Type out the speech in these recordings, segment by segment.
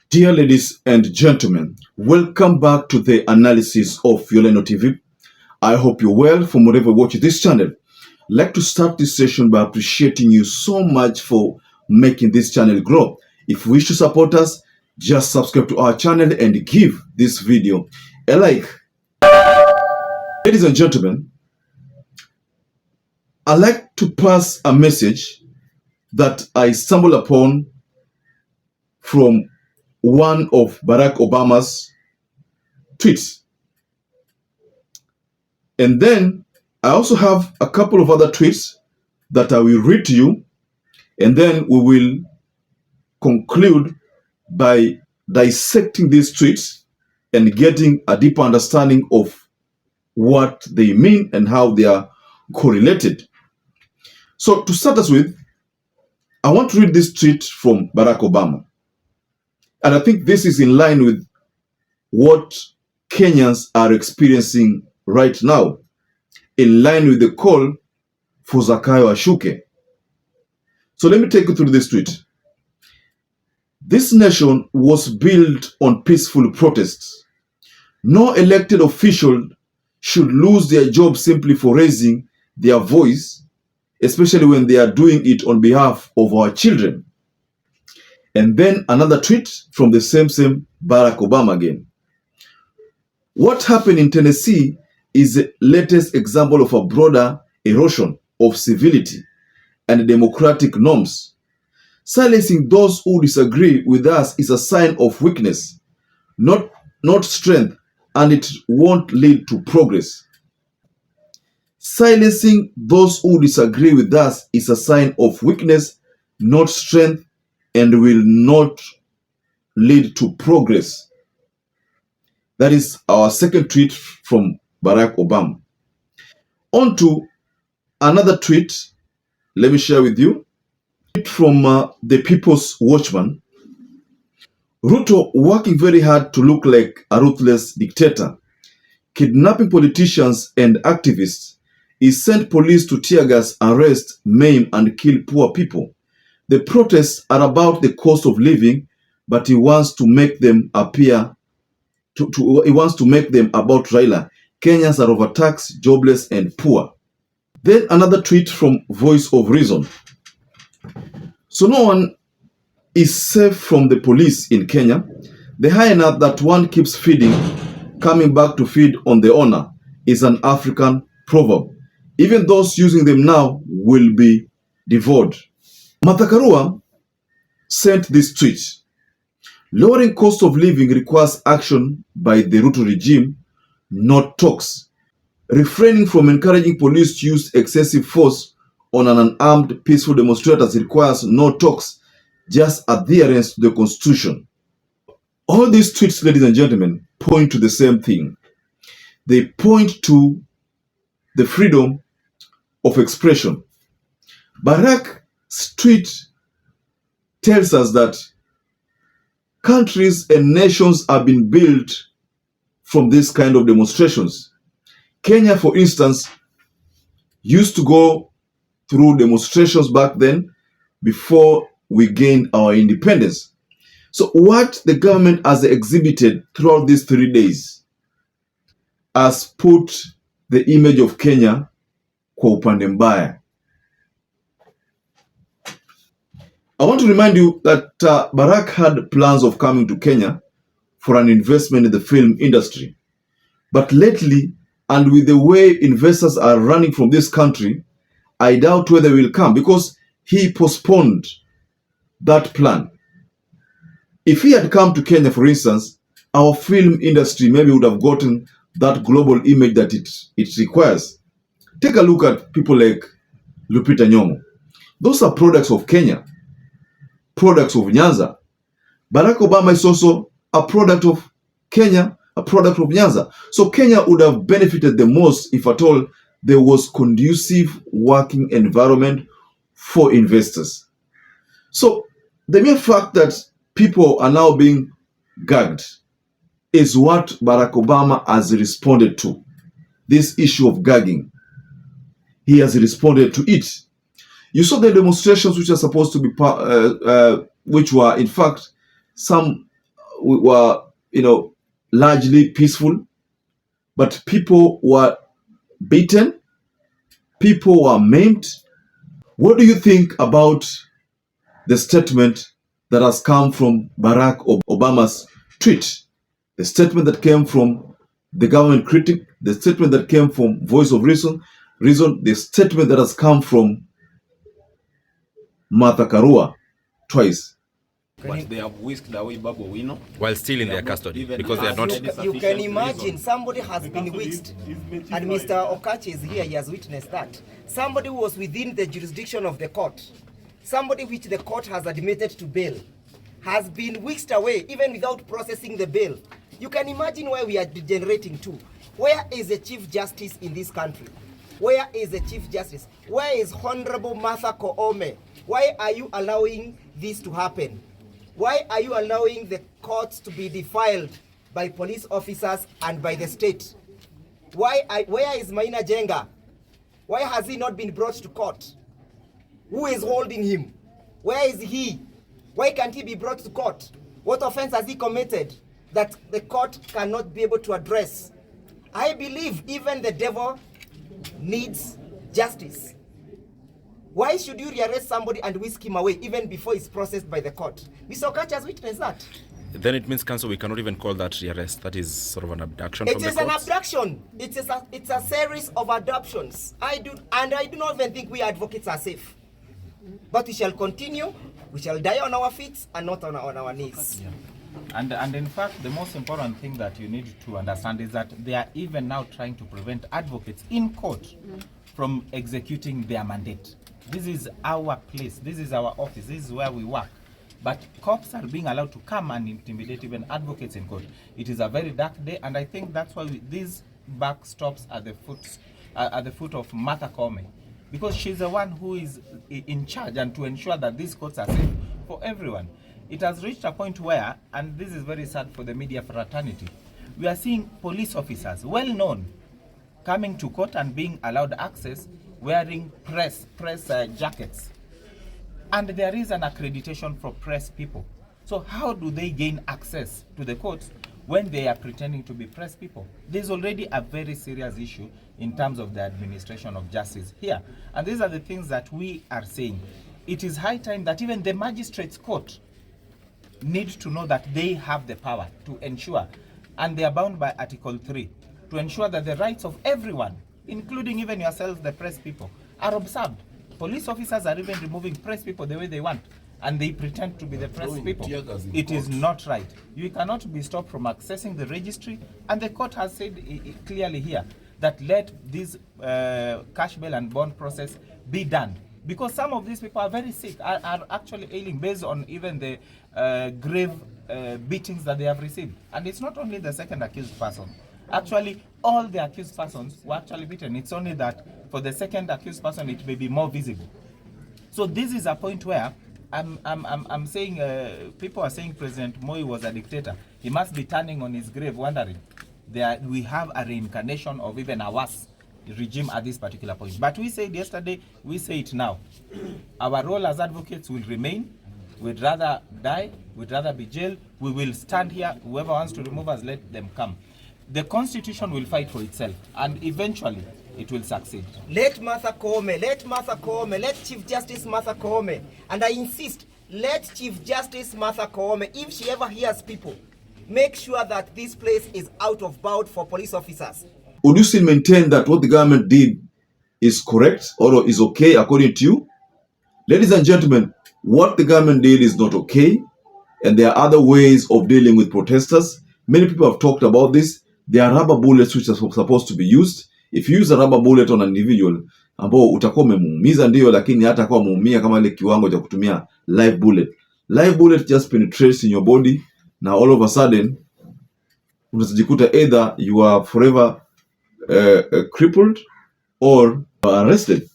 Dear ladies and gentlemen, welcome back to the analysis of YOLENO TV. I hope you're well from wherever you watch this channel. I'd like to start this session by appreciating you so much for making this channel grow. If you wish to support us, just subscribe to our channel and give this video a like. Ladies and gentlemen, I'd like to pass a message that I stumbled upon from one of Barack Obama's tweets. And then I also have a couple of other tweets that I will read to you, and then we will conclude by dissecting these tweets and getting a deeper understanding of what they mean and how they are correlated. So to start us with, I want to read this tweet from Barack Obama. And I think this is in line with what Kenyans are experiencing right now, in line with the call for Zakayo Ashuke. So let me take you through this tweet. This nation was built on peaceful protests. No elected official should lose their job simply for raising their voice, especially when they are doing it on behalf of our children. And then another tweet from the same Barack Obama again. What happened in Tennessee is the latest example of a broader erosion of civility and democratic norms. Silencing those who disagree with us is a sign of weakness, not strength, and it won't lead to progress. Silencing those who disagree with us is a sign of weakness, not strength, and will not lead to progress. That is our second tweet from Barack Obama. On to another tweet. Let me share with you. From the People's Watchman. Ruto working very hard to look like a ruthless dictator, kidnapping politicians and activists. He sent police to tear gas, arrest, maim, and kill poor people. The protests are about the cost of living, but he wants to make them appear. He wants to make them about Raila. Kenyans are overtaxed, jobless, and poor. Then another tweet from Voice of Reason. So no one is safe from the police in Kenya. The hyena that one keeps feeding, coming back to feed on the owner, is an African proverb. Even those using them now will be devoured. Martha Karua sent this tweet. Lowering cost of living requires action by the Ruto regime, not talks. Refraining from encouraging police to use excessive force on an unarmed peaceful demonstrators requires no talks, just adherence to the constitution. All these tweets, ladies and gentlemen, point to the same thing. They point to the freedom of expression. Barack's tweet tells us that countries and nations have been built from this kind of demonstrations. Kenya, for instance, used to go through demonstrations back then before we gained our independence. So what the government has exhibited throughout these 3 days has put the image of Kenya kwa upande mbaya. I want to remind you that Barack had plans of coming to Kenya for an investment in the film industry. But lately, and with the way investors are running from this country, I doubt whether he will come because he postponed that plan. If he had come to Kenya, for instance, our film industry maybe would have gotten that global image that it requires. Take a look at people like Lupita Nyong'o. Those are products of Kenya, products of Nyanza. Barack Obama is also a product of Kenya, a product of Nyanza. So Kenya would have benefited the most if at all there was conducive working environment for investors. So the mere fact that people are now being gagged is what Barack Obama has responded to. This issue of gagging. He has responded to it. You saw the demonstrations which are supposed to be, which were in fact some were, largely peaceful, but people were beaten, people were maimed. What do you think about the statement that has come from Barack Obama's tweet? The statement that came from the government critic, the statement that came from Voice of Reason, the statement that has come from Martha Karua twice. But they have whisked away Babu Owino while still in their custody because they are not. You can imagine somebody has been whisked, and Mr. Okachi is here, he has witnessed that. Somebody who was within the jurisdiction of the court, somebody which the court has admitted to bail, has been whisked away even without processing the bail. You can imagine where we are degenerating to. Where is the Chief Justice in this country? Where is the Chief Justice? Where is Honorable Martha Koome? Why are you allowing this to happen? Why are you allowing the courts to be defiled by police officers and by the state? Where is Maina Jenga? Why has he not been brought to court? Who is holding him? Where is he? Why can't he be brought to court? What offense has he committed that the court cannot be able to address? I believe even the devil needs justice. Why should you rearrest somebody and whisk him away even before it's processed by the court? Mr. Okachi has witnessed that. Then it means, Council, we cannot even call that rearrest. That is sort of an abduction from the courts. It is an abduction. It's a series of abductions. I do not even think we advocates are safe. But we shall continue. We shall die on our feet and not on our knees. Yeah. And in fact, the most important thing that you need to understand is that they are even now trying to prevent advocates in court from executing their mandate. This is our place, this is our office, this is where we work. But cops are being allowed to come and intimidate even advocates in court. It is a very dark day, and I think that's why these backstops at the foot of Martha Koome, because she's the one who is in charge and to ensure that these courts are safe for everyone. It has reached a point where, and this is very sad for the media fraternity, we are seeing police officers, well known, coming to court and being allowed access wearing press jackets. And there is an accreditation for press people. So how do they gain access to the courts when they are pretending to be press people? There's already a very serious issue in terms of the administration of justice here. And these are the things that we are saying. It is high time that even the magistrates' court need to know that they have the power to ensure, and they are bound by Article 3, to ensure that the rights of everyone, including even yourselves, the press people, are observed. Police officers are even removing press people the way they want, and they pretend to be the press people. It is not right. You cannot be stopped from accessing the registry, and the court has said clearly here that let this cash bail and bond process be done. Because some of these people are very sick, are actually ailing based on even the grave beatings that they have received. And it's not only the second accused person. Actually, all the accused persons were actually beaten. It's only that for the second accused person, it may be more visible. So this is a point where I'm saying, people are saying President Moi was a dictator. He must be turning on his grave wondering. We have a reincarnation of even a worse regime at this particular point. But we said yesterday, we say it now. Our role as advocates will remain. We'd rather die, we'd rather be jailed. We will stand here. Whoever wants to remove us, let them come. The Constitution will fight for itself, and eventually it will succeed. Let Martha Koome, let Chief Justice Martha Koome, and I insist, let Chief Justice Martha Koome, if she ever hears people, make sure that this place is out of bound for police officers. Would you still maintain that what the government did is correct or is okay according to you? Ladies and gentlemen, what the government did is not okay, and there are other ways of dealing with protesters. Many people have talked about this. There are rubber bullets which are supposed to be used. If you use a rubber bullet on an individual, ambao utakuwa umemuumiza ndio, lakini hata kwa muumia kama ile kiwango cha kutumia live bullet. Live bullet just penetrates in your body. Now all of a sudden, unajikuta either you are forever crippled or arrested.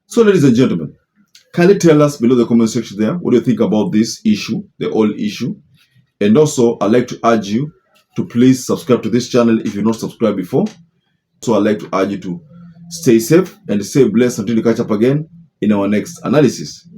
So ladies and gentlemen, kindly tell us below the comment section there, what do you think about this issue, the whole issue? And also, I'd like to urge you to please subscribe to this channel if you've not subscribed before. So I'd like to urge you to stay safe and stay blessed until we catch up again in our next analysis.